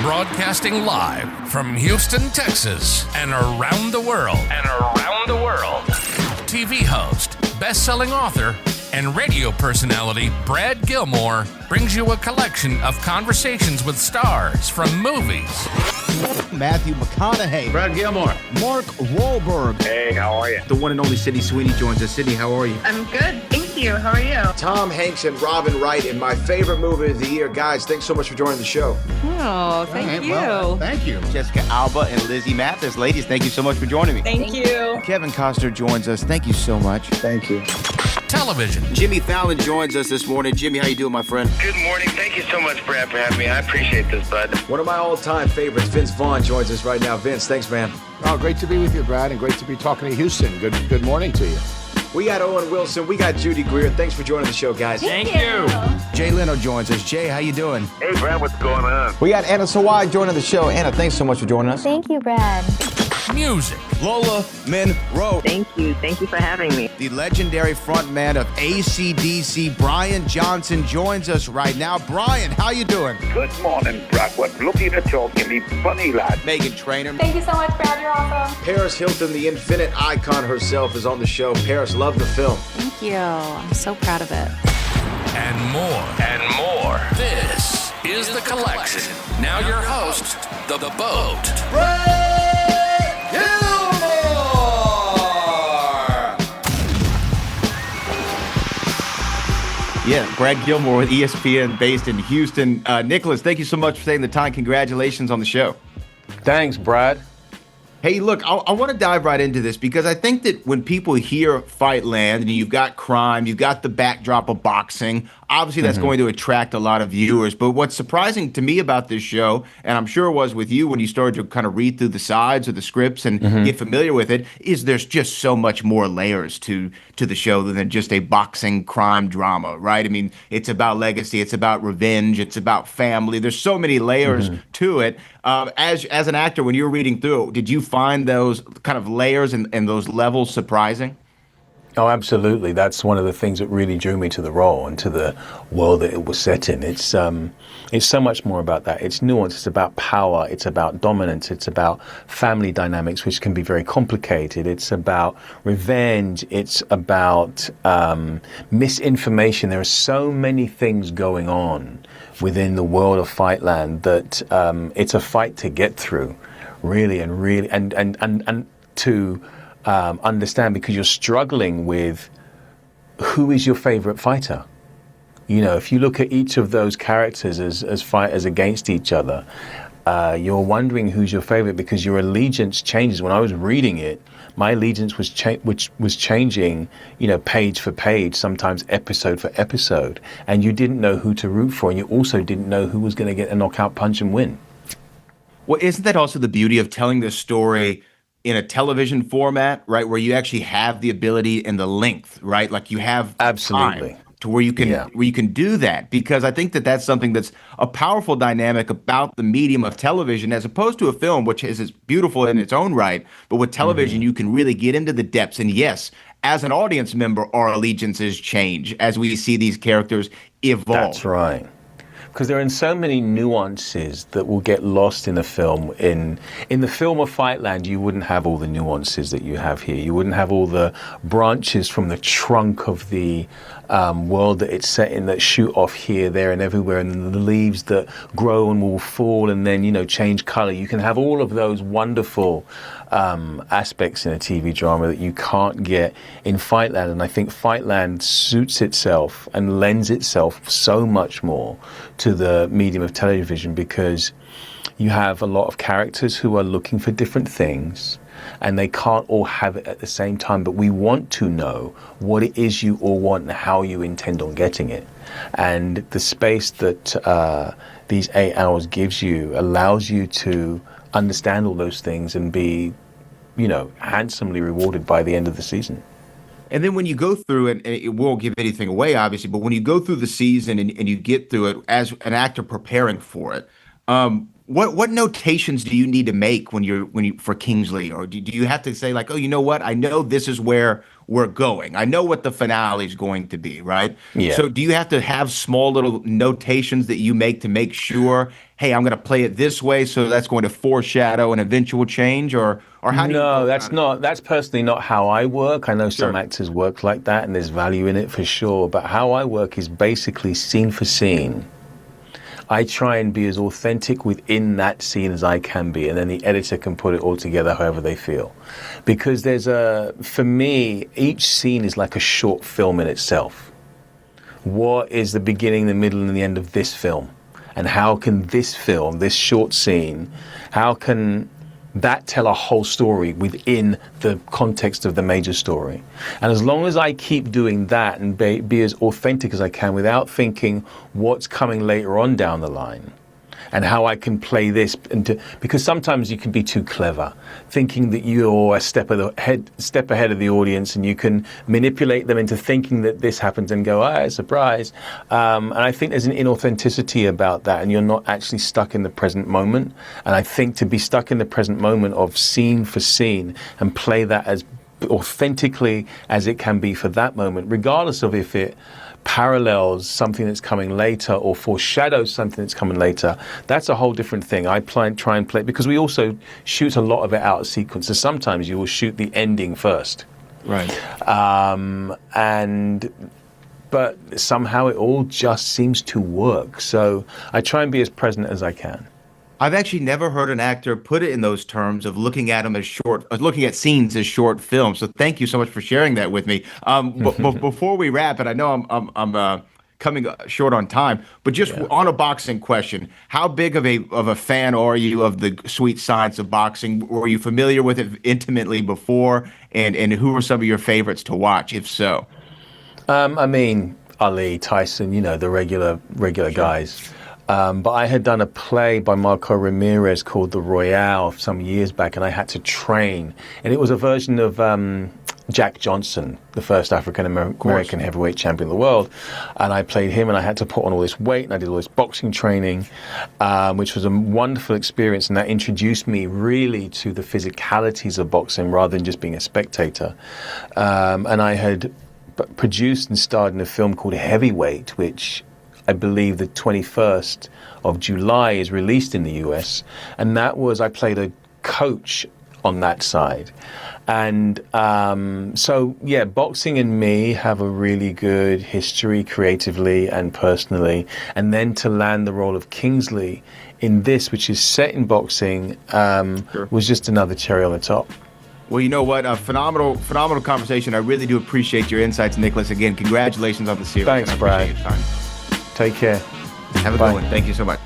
Broadcasting live from Houston, Texas, and around the world. TV host, best-selling author, and radio personality Brad Gilmore brings you a collection of conversations with stars from movies. Matthew McConaughey. Brad Gilmore. Mark Wahlberg. Hey, how are you? The one and only Sydney Sweeney joins us. Sydney, how are you? I'm good, thank you. How are you? Tom Hanks and Robin Wright in my favorite movie of the year. Guys, thanks so much for joining the show. Oh, thank you. Well, thank you. Jessica Alba and Lizzie Mathis. Ladies, thank you so much for joining me. Thank you. Kevin Costner joins us. Thank you so much. Thank you. Television. Jimmy Fallon joins us this morning. Jimmy, how you doing, my friend? Good morning. Thank you so much, Brad, for having me. I appreciate this, bud. One of my all-time favorites, Vince Vaughn, joins us right now. Vince, thanks, man. Oh, great to be with you, Brad, and great to be talking to Houston. Good morning to you. We got Owen Wilson. We got Judy Greer. Thanks for joining the show, guys. Thank you. Jay Leno joins us. Jay, how you doing? Hey, Brad, what's going on? We got Anna Sawai joining the show. Anna, thanks so much for joining us. Thank you, Brad. Music. Lola Monroe. Thank you. Thank you for having me. The legendary frontman of AC/DC, Brian Johnson, joins us right now. Brian, how you doing? Good morning, Brad. What looking to talking me funny, lad. Megan Trainor. Thank you so much, Brad. You're awesome. Paris Hilton, the infinite icon herself, is on the show. Paris, love the film. Thank you. I'm so proud of it. And more. This is The Collection. Now your host, The Boat. Brad Gilmore! Yeah, Brad Gilmore with ESPN based in Houston. Nicholas, thank you so much for taking the time. Congratulations on the show. Thanks, Brad. Hey, look, I want to dive right into this because I think that when people hear Fightland and you've got crime, you've got the backdrop of boxing, obviously that's going to attract a lot of viewers. But what's surprising to me about this show, and I'm sure it was with you when you started to kind of read through the sides of the scripts and get familiar with it, is there's just so much more layers to the show than just a boxing crime drama, right? I mean, it's about legacy, it's about revenge, it's about family. There's so many layers to it. As an actor, when you were reading through it, did you find those kind of layers and those levels surprising? Oh, absolutely. That's one of the things that really drew me to the role and to the world that it was set in. It's so much more about that. It's nuance. It's about power. It's about dominance. It's about family dynamics, which can be very complicated. It's about revenge. It's about misinformation. There are so many things going on within the world of Fightland that it's a fight to get through, really, and to understand, because you're struggling with who is your favorite fighter. You know, if you look at each of those characters as fighters against each other, you're wondering who's your favorite because your allegiance changes. When I was reading it, my allegiance was changing, you know, page for page, sometimes episode for episode, and you didn't know who to root for, and you also didn't know who was going to get a knockout punch and win. Well, isn't that also the beauty of telling this story in a television format, right, where you actually have the ability and the length, right? Like you have absolutely time to where you can do that, because I think that that's something that's a powerful dynamic about the medium of television as opposed to a film, which is beautiful in its own right. But with television, you can really get into the depths. And yes, as an audience member, our allegiances change as we see these characters evolve. That's right. Because there are so many nuances that will get lost in the film. In the film of Fightland, you wouldn't have all the nuances that you have here. You wouldn't have all the branches from the trunk of the world that it's set in that shoot off here, there, and everywhere, and the leaves that grow and will fall and then, you know, change color. You can have all of those wonderful aspects in a TV drama that you can't get in Fightland. And I think Fightland suits itself and lends itself so much more to the medium of television because you have a lot of characters who are looking for different things and they can't all have it at the same time, but we want to know what it is you all want and how you intend on getting it. And the space that these 8 hours gives you allows you to understand all those things and be, you know, handsomely rewarded by the end of the season. And then when you go through it, and it won't give anything away, obviously, but when you go through the season and you get through it as an actor preparing for it, what notations do you need to make when you for Kingsley, or do you have to say like, oh, you know what? I know this is where we're going. I know what the finale is going to be, right? Yeah. So do you have to have small little notations that you make to make sure, hey, I'm going to play it this way, so that's going to foreshadow an eventual change, or how do you? No, that's not. That's personally not how I work. I know some actors work like that, and there's value in it for sure. But how I work is basically scene for scene. I try and be as authentic within that scene as I can be, and then the editor can put it all together however they feel. Because for me, each scene is like a short film in itself. What is the beginning, the middle, and the end of this film? And how can this film, this short scene, how can that tell a whole story within the context of the major story? And as long as I keep doing that and be as authentic as I can without thinking what's coming later on down the line and how I can play this, because sometimes you can be too clever, thinking that you're a step ahead of the audience, and you can manipulate them into thinking that this happens and go, ah, surprise. And I think there's an inauthenticity about that, and you're not actually stuck in the present moment. And I think to be stuck in the present moment of scene for scene and play that as authentically as it can be for that moment, regardless of if it parallels something that's coming later or foreshadows something that's coming later, that's a whole different thing. I try and play, because we also shoot a lot of it out of sequence. So sometimes you will shoot the ending first. Right. But somehow it all just seems to work. So I try and be as present as I can. I've actually never heard an actor put it in those terms of looking at them as looking at scenes as short films. So thank you so much for sharing that with me. Before we wrap, and I know I'm coming short on time, but just on a boxing question, how big of a fan are you of the sweet science of boxing? Were you familiar with it intimately before, and who were some of your favorites to watch, if so? I mean, Ali, Tyson, the regular guys. But I had done a play by Marco Ramirez called The Royale some years back, and I had to train. And it was a version of Jack Johnson, the first African-American heavyweight champion of the world. And I played him, and I had to put on all this weight, and I did all this boxing training, which was a wonderful experience. And that introduced me really to the physicalities of boxing rather than just being a spectator. And I had produced and starred in a film called Heavyweight, which I believe the 21st of July is released in the US. And I played a coach on that side. And boxing and me have a really good history creatively and personally. And then to land the role of Kingsley in this, which is set in boxing, was just another cherry on the top. Well, you know what? A phenomenal conversation. I really do appreciate your insights, Nicholas. Again, congratulations on the series. Thanks, Brad. Take care. Have a good one. Thank you so much.